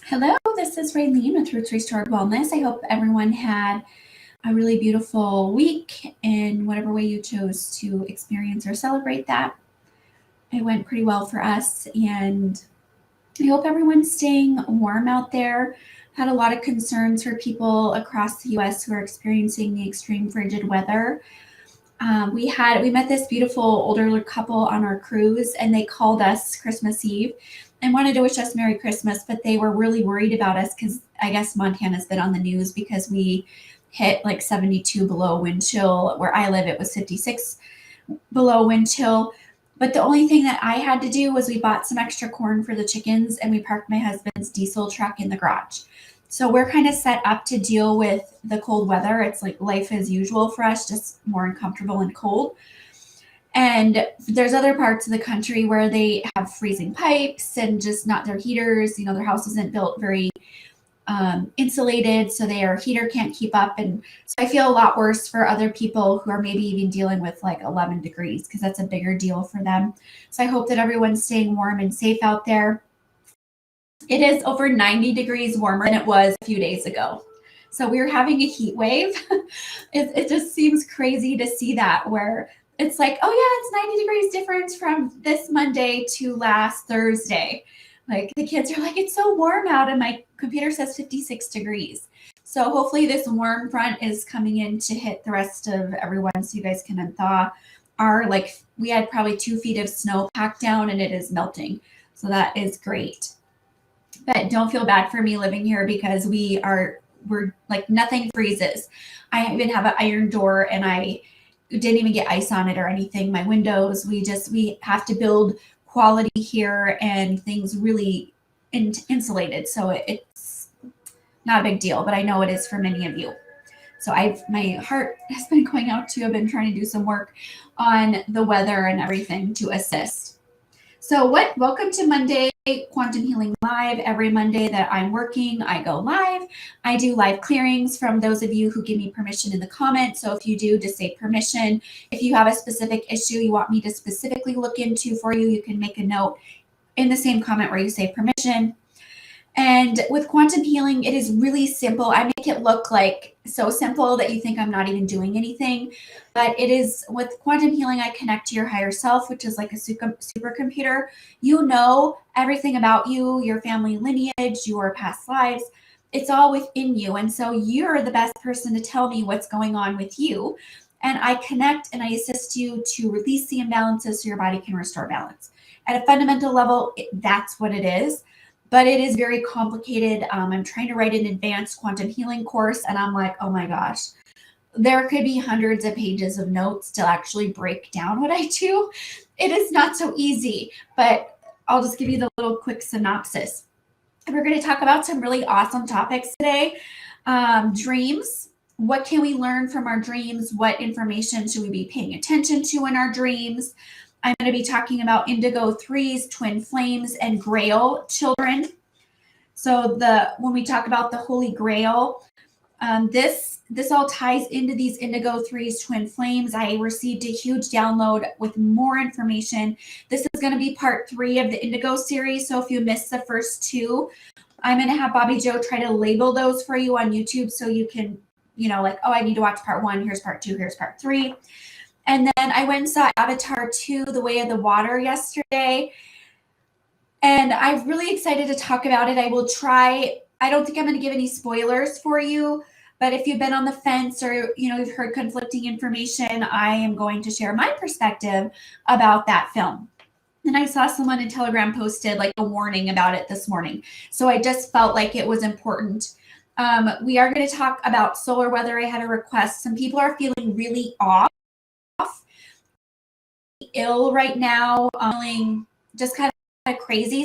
Hello, this is Raylene with Roots Restored Wellness. I hope everyone had a really beautiful week in whatever way you chose to experience or celebrate that. It went pretty well for us, and I hope everyone's staying warm out there. Had a lot of concerns for people across the U.S. who are experiencing the extreme frigid weather. We met this beautiful older couple on our cruise, and they called us Christmas Eve and wanted to wish us Merry Christmas, but they were really worried about us because I guess Montana's been on the news because we hit like 72 below wind chill. Where I live, it was 56 below wind chill. But the only thing that I had to do was we bought some extra corn for the chickens and we parked my husband's diesel truck in the garage. So we're kind of set up to deal with the cold weather. It's like life as usual for us, just more uncomfortable and cold. And there's other parts of the country where they have freezing pipes and just not their heaters. Their house isn't built very insulated, so their heater can't keep up. And so I feel a lot worse for other people who are maybe even dealing with like 11 degrees because that's a bigger deal for them. So I hope that everyone's staying warm and safe out there. It is over 90 degrees warmer than it was a few days ago. So we're having a heat wave. It just seems crazy to see that, where it's like, oh yeah, it's 90 degrees difference from this Monday to last Thursday. Like the kids are like, it's so warm out, and my computer says 56 degrees. So hopefully this warm front is coming in to hit the rest of everyone so you guys can unthaw. We had probably 2 feet of snow packed down and it is melting. So that is great. But don't feel bad for me living here because we're like nothing freezes. I even have an iron door and I didn't even get ice on it or anything. My windows, we have to build quality here and things really insulated. So it's not a big deal, but I know it is for many of you. So my heart has been going out to, I've been trying to do some work on the weather and everything to assist. So welcome to Monday Quantum Healing Live. Every Monday that I'm working, I go live. I do live clearings from those of you who give me permission in the comments. So if you do, just say permission. If you have a specific issue you want me to specifically look into for you, you can make a note in the same comment where you say permission. And with quantum healing, it is really simple. I make it look like so simple that you think I'm not even doing anything. But it is, with quantum healing, I connect to your higher self, which is like a supercomputer. You know everything about you, your family lineage, your past lives. It's all within you. And so you're the best person to tell me what's going on with you. And I connect and I assist you to release the imbalances so your body can restore balance. At a fundamental level, that's what it is. But it is very complicated. I'm trying to write an advanced quantum healing course, and I'm like, oh my gosh, there could be hundreds of pages of notes to actually break down what I do. It is not so easy, but I'll just give you the little quick synopsis. We're going to talk about some really awesome topics today. Dreams. What can we learn from our dreams? What information should we be paying attention to in our dreams? I'm going to be talking about indigo threes, twin flames, and grail children. So when we talk about the Holy Grail, this all ties into these indigo threes, twin flames. I received a huge download with more information. This is going to be part 3 of the indigo series. So if you missed the first 2, I'm going to have Bobby Joe try to label those for you on YouTube so you can, like, oh, I need to watch part 1. Here's part 2. Here's part 3. And then I went and saw Avatar 2, The Way of the Water, yesterday. And I'm really excited to talk about it. I will try. I don't think I'm going to give any spoilers for you. But if you've been on the fence or, you've heard conflicting information, I am going to share my perspective about that film. And I saw someone in Telegram posted like a warning about it this morning. So I just felt like it was important. We are going to talk about solar weather. I had a request. Some people are feeling really off, ill right now, feeling just kind of crazy. So